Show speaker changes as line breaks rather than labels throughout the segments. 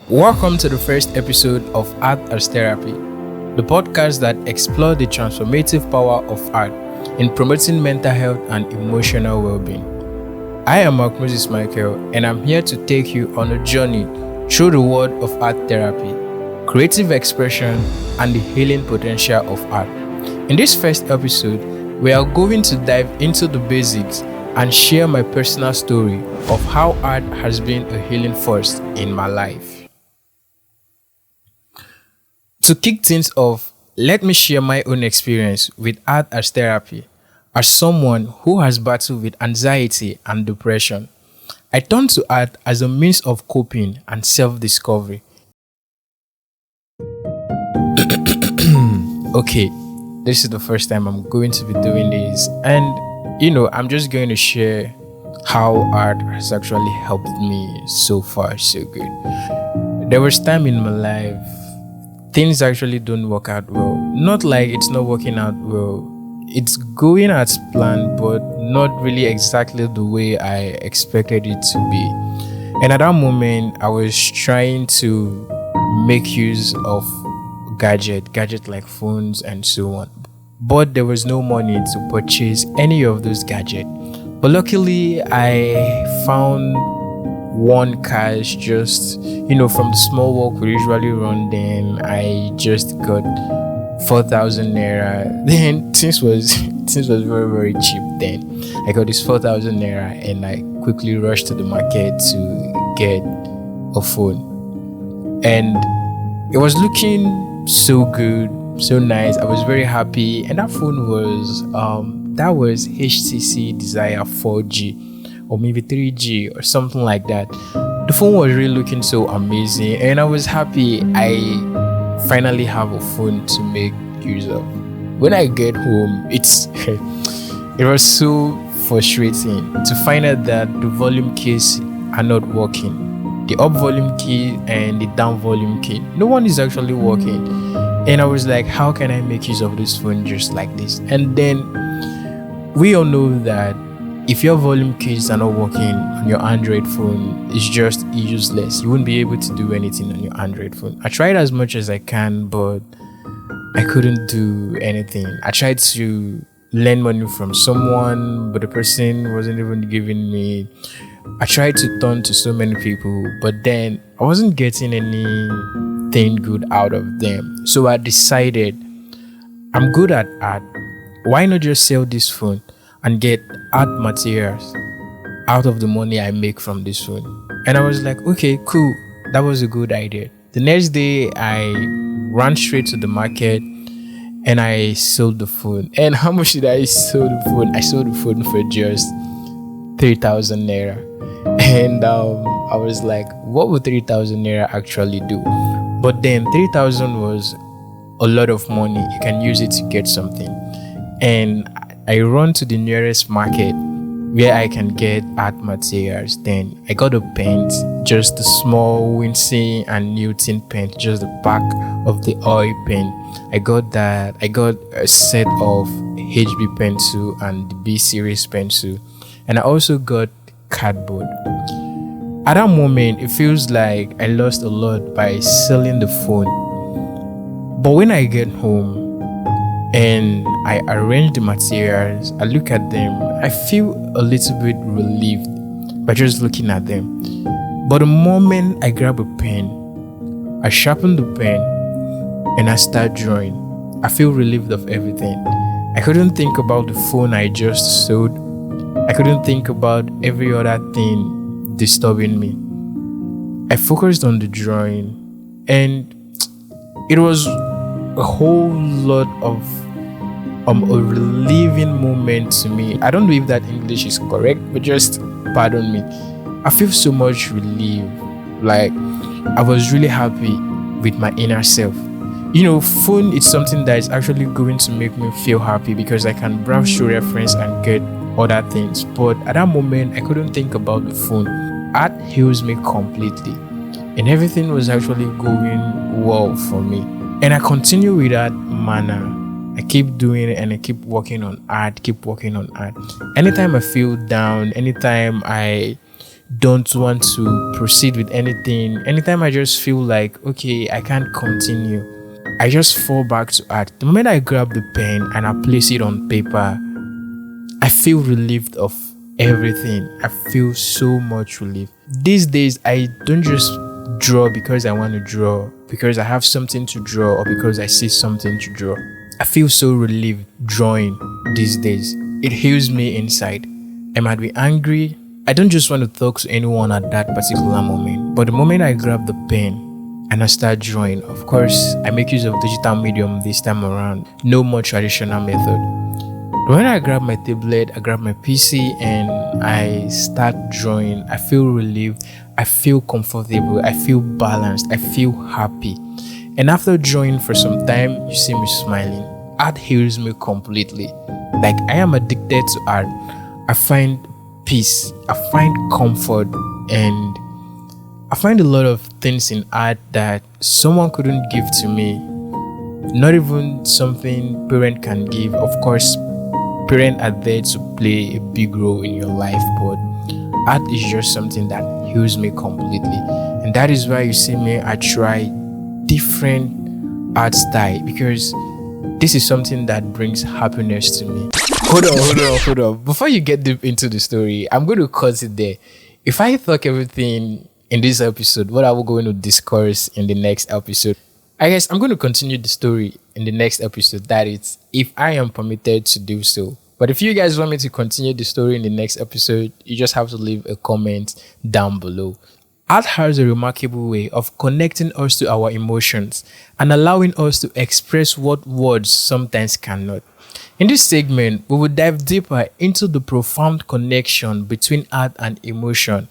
Welcome to the first episode of Art as Therapy, the podcast that explores the transformative power of art in promoting mental health and emotional well-being. I am Moses Michael, and I'm here to take you on a journey through the world of art therapy, creative expression, and the healing potential of art. In this first episode, we are going to dive into the basics and share my personal story of how art has been a healing force in my life. To kick things off, let me share my own experience with art as therapy. As someone who has battled with anxiety and depression, I turned to art as a means of coping and self-discovery. Okay, this is the first time I'm going to be doing this, and I'm just going to share how art has actually helped me so far so good. There was time in my life things actually don't work out well. Not like it's not working out well. It's going as planned, but not really exactly the way I expected it to be. And at that moment, I was trying to make use of gadget like phones and so on. But there was no money to purchase any of those gadgets. But luckily, I found one cash just from the small work we usually run. Then I just got 4,000 naira. Then things was very very cheap. Then I got this 4,000 naira and I quickly rushed to the market to get a phone, and it was looking so good, so nice. I was very happy, and that phone was HTC Desire 4G or maybe 3G or something like that. The phone was really looking so amazing, and I was happy I finally have a phone to make use of. When I get home, it was so frustrating to find out that the volume keys are not working. The up volume key and the down volume key, no one is actually working. And I was like, how can I make use of this phone just like this? And then we all know that if your volume keys are not working on your Android phone, it's just useless. You won't be able to do anything on your Android phone. I tried as much as I can, but I couldn't do anything. I tried to lend money from someone, but the person wasn't even giving me. I tried to turn to so many people, but then I wasn't getting anything good out of them. So I decided, I'm good at art. Why not just sell this phone and get art materials out of the money I make from this phone? And I was like, okay, cool. That was a good idea. The next day, I ran straight to the market and I sold the phone. And how much did I sell the phone? I sold the phone for just 3,000 naira. And I was like, what would 3,000 naira actually do? But then 3,000 was a lot of money. You can use it to get something. And I run to the nearest market where I can get art materials. Then I got a paint, just a small Winston and Newton paint, just the back of the oil paint. I got that. I got a set of HB pencil and the B series pencil, and I also got cardboard. At that moment, it feels like I lost a lot by selling the phone. But when I get home and I arrange the materials, I look at them, I feel a little bit relieved by just looking at them. But the moment I grab a pen, I sharpen the pen, and I start drawing, I feel relieved of everything. I couldn't think about the phone I just sold. I couldn't think about every other thing disturbing me. I focused on the drawing, and it was a whole lot of a relieving moment to me. I don't know if that English is correct, but just pardon me. I feel so much relief. Like, I was really happy with my inner self. Phone is something that is actually going to make me feel happy because I can browse through reference and get other things. But at that moment, I couldn't think about the phone. Art heals me completely, and everything was actually going well for me. And I continue with that manner. I keep doing it and I keep working on art. Anytime I feel down, anytime I don't want to proceed with anything, anytime I just feel like, okay, I can't continue, I just fall back to art. The moment I grab the pen and I place it on paper, I feel relieved of everything. I feel so much relief. These days, I don't just draw because I want to draw, because I have something to draw, or because I see something to draw. I feel so relieved drawing these days. It heals me inside. I might be angry. I don't just want to talk to anyone at that particular moment. But the moment I grab the pen and I start drawing, of course, I make use of digital medium this time around. No more traditional method. When I grab my tablet, I grab my PC and I start drawing, I feel relieved, I feel comfortable, I feel balanced, I feel happy. And after drawing for some time, you see me smiling. Art heals me completely. Like, I am addicted to art. I find peace, I find comfort, and I find a lot of things in art that someone couldn't give to me. Not even something parent can give. Of course, parents are there to play a big role in your life, but art is just something that heals me completely. And that is why you see me, I try different art style, because this is something that brings happiness to me. Hold on. Before you get deep into the story, I'm going to cut it there. If I talk everything in this episode, what are we going to discuss in the next episode? I guess I'm going to continue the story in the next episode. That is, if I am permitted to do so. But if you guys want me to continue the story in the next episode, you just have to leave a comment down below. Art has a remarkable way of connecting us to our emotions and allowing us to express what words sometimes cannot. In this segment, we will dive deeper into the profound connection between art and emotion,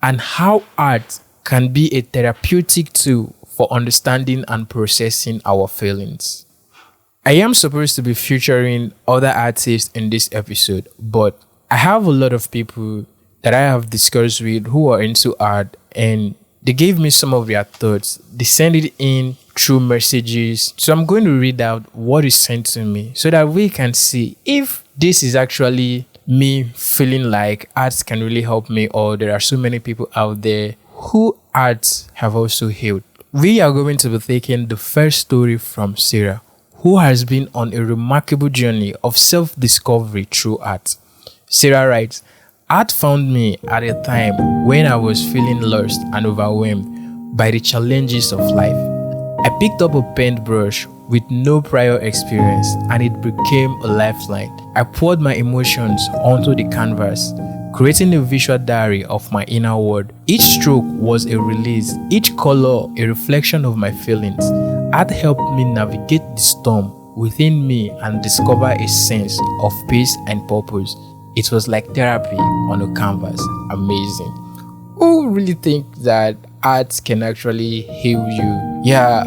and how art can be a therapeutic tool for understanding and processing our feelings. I am supposed to be featuring other artists in this episode, but I have a lot of people that I have discussed with who are into art, and they gave me some of their thoughts. They sent it in through messages. So I'm going to read out what is sent to me so that we can see if this is actually me feeling like arts can really help me, or there are so many people out there who arts have also healed. We are going to be taking the first story from Sarah, who has been on a remarkable journey of self-discovery through art. Sarah writes, "Art found me at a time when I was feeling lost and overwhelmed by the challenges of life. I picked up a paintbrush with no prior experience, and it became a lifeline. I poured my emotions onto the canvas, creating a visual diary of my inner world. Each stroke was a release, each color a reflection of my feelings. Art helped me navigate the storm within me and discover a sense of peace and purpose. It was like therapy on a canvas." Amazing. Who really think that art can actually heal you? Yeah,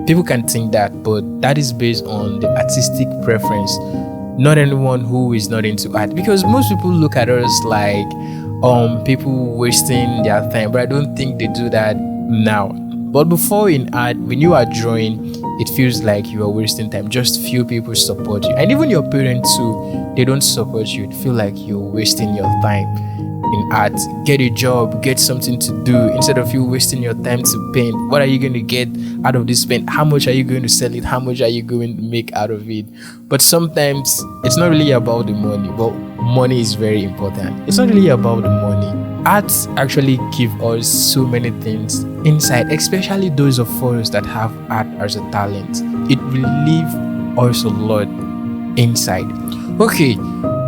people can think that, but that is based on the artistic preference. Not anyone who is not into art, because most people look at us like people wasting their time, but I don't think they do that now. But before, in art, when you are drawing, it feels like you are wasting time. Just few people support you, and even your parents too, they don't support you. It feel like you're wasting your time in art. Get a job, get something to do, instead of you wasting your time to paint. What are you going to get out of this paint? How much are you going to sell it? How much are you going to make out of it? But sometimes it's not really about the money, but money is very important. It's not really about the money. Arts actually give us so many things inside, especially those of us that have art as a talent. It relieves us a lot inside. Okay,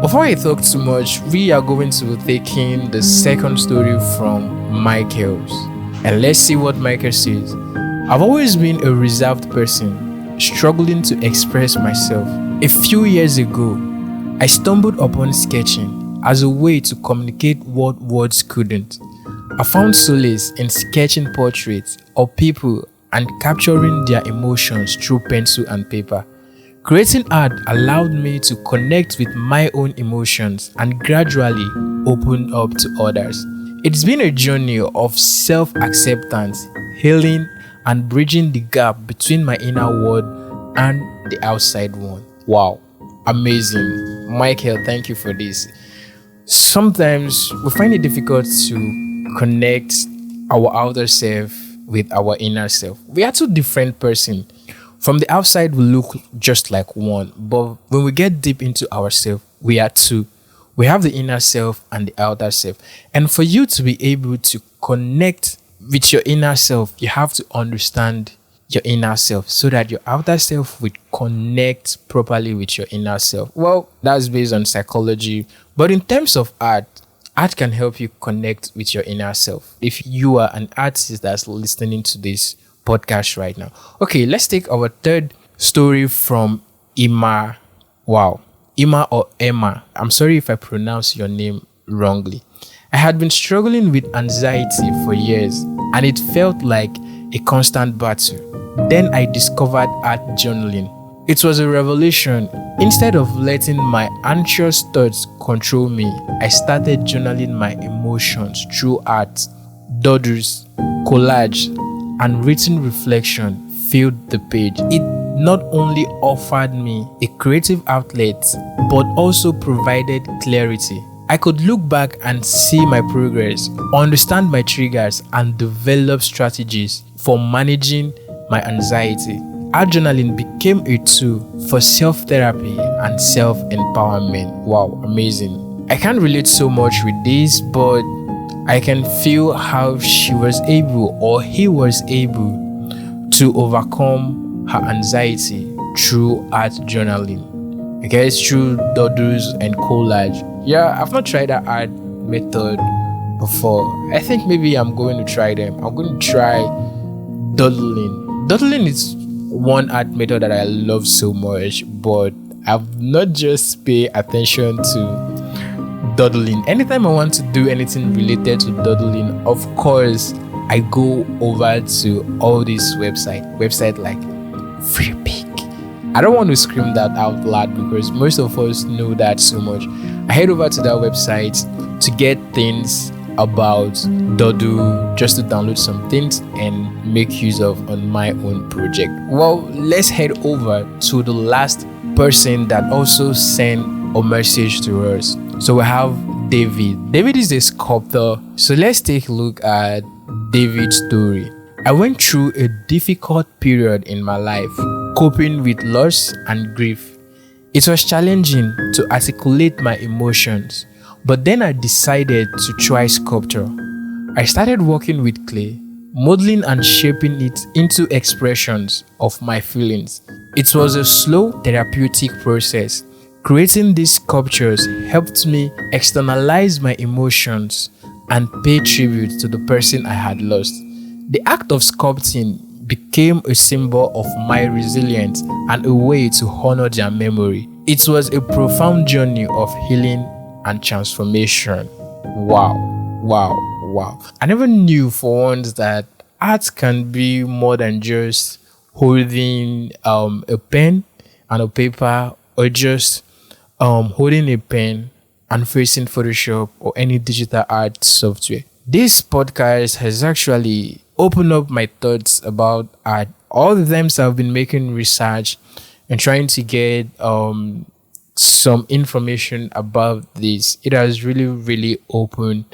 before I talk too much, we are going to be taking the second story from Michael's. And let's see what Michael says. "I've always been a reserved person, struggling to express myself. A few years ago, I stumbled upon sketching as a way to communicate what words couldn't. I found solace in sketching portraits of people and capturing their emotions through pencil and paper. Creating art allowed me to connect with my own emotions and gradually open up to others. It's been a journey of self-acceptance, healing, and bridging the gap between my inner world and the outside one." Wow, amazing. Michael, thank you for this. Sometimes we find it difficult to connect our outer self with our inner self. We are two different persons. From the outside, we look just like one, but when we get deep into ourselves, we are two. We have the inner self and the outer self. And for you to be able to connect with your inner self, you have to understand your inner self so that your outer self will connect properly with your inner self. Well, that's based on psychology. But in terms of art can help you connect with your inner self. If you are an artist that's listening to this podcast right now. Okay, let's take our third story from Ima. Wow. Ima or Emma. I'm sorry if I pronounce your name wrongly. I had been struggling with anxiety for years and it felt like a constant battle. Then I discovered art journaling. It was a revelation. Instead of letting my anxious thoughts control me, I started journaling my emotions through art. Doodles, collage, and written reflection filled the page. It not only offered me a creative outlet, but also provided clarity. I could look back and see my progress, understand my triggers, and develop strategies for managing my anxiety. Art journaling became a tool for self-therapy and self-empowerment. Wow, amazing. I can't relate so much with this, but I can feel how she was able or he was able to overcome her anxiety through art journaling. Okay, it's through doodles and collage. Yeah, I've not tried that art method before. I think maybe I'm going to try them. I'm going to try doodling. Doodling is one art method that I love so much, but I've not just paid attention to doodling. Anytime I want to do anything related to doodling, of course, I go over to all these website like Freepik. I don't want to scream that out loud because most of us know that so much. I head over to that website to get things about Doodle, just to download some things and make use of on my own project. Well, let's head over to the last person that also sent a message to us. So we have David. David is a sculptor. So let's take a look at David's story. I went through a difficult period in my life, coping with loss and grief. It was challenging to articulate my emotions, but then I decided to try sculpture. I started working with clay, modeling and shaping it into expressions of my feelings. It was a slow therapeutic process. Creating these sculptures helped me externalize my emotions and pay tribute to the person I had lost. The act of sculpting became a symbol of my resilience and a way to honor their memory. It was a profound journey of healing and transformation. Wow. I never knew for once that art can be more than just holding a pen and a paper, or just holding a pen and facing Photoshop or any digital art software. This podcast has actually opened up my thoughts about art. All the times I've been making research and trying to get some information about this, it has really opened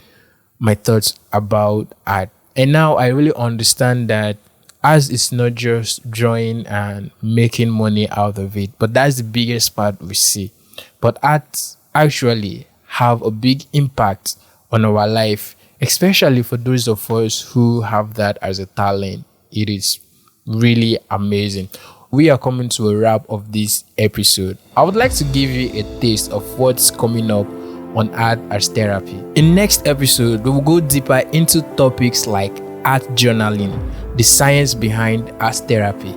my thoughts about art. And now I really understand that as it's not just drawing and making money out of it, but that's the biggest part we see. But art actually have a big impact on our life, especially for those of us who have that as a talent. It is really amazing. We are coming to a wrap of this episode. I would like to give you a taste of what's coming up on art as therapy. In next episode, we will go deeper into topics like art journaling, the science behind art therapy,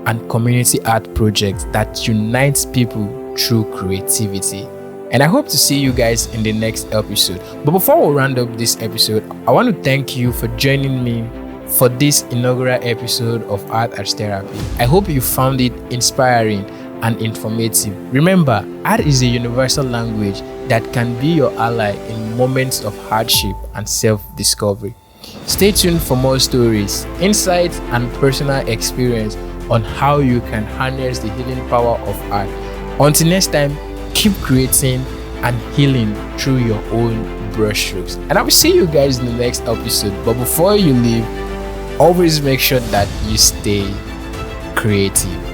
and community art projects that unites people through creativity. And I hope to see you guys in the next episode. But before we round up this episode, I want to thank you for joining me for this inaugural episode of Art as Therapy. I hope you found it inspiring and informative. Remember, art is a universal language that can be your ally in moments of hardship and self-discovery. Stay tuned for more stories, insights, and personal experience on how you can harness the healing power of art. Until next time, keep creating and healing through your own brushstrokes. And I will see you guys in the next episode. But before you leave, always make sure that you stay creative.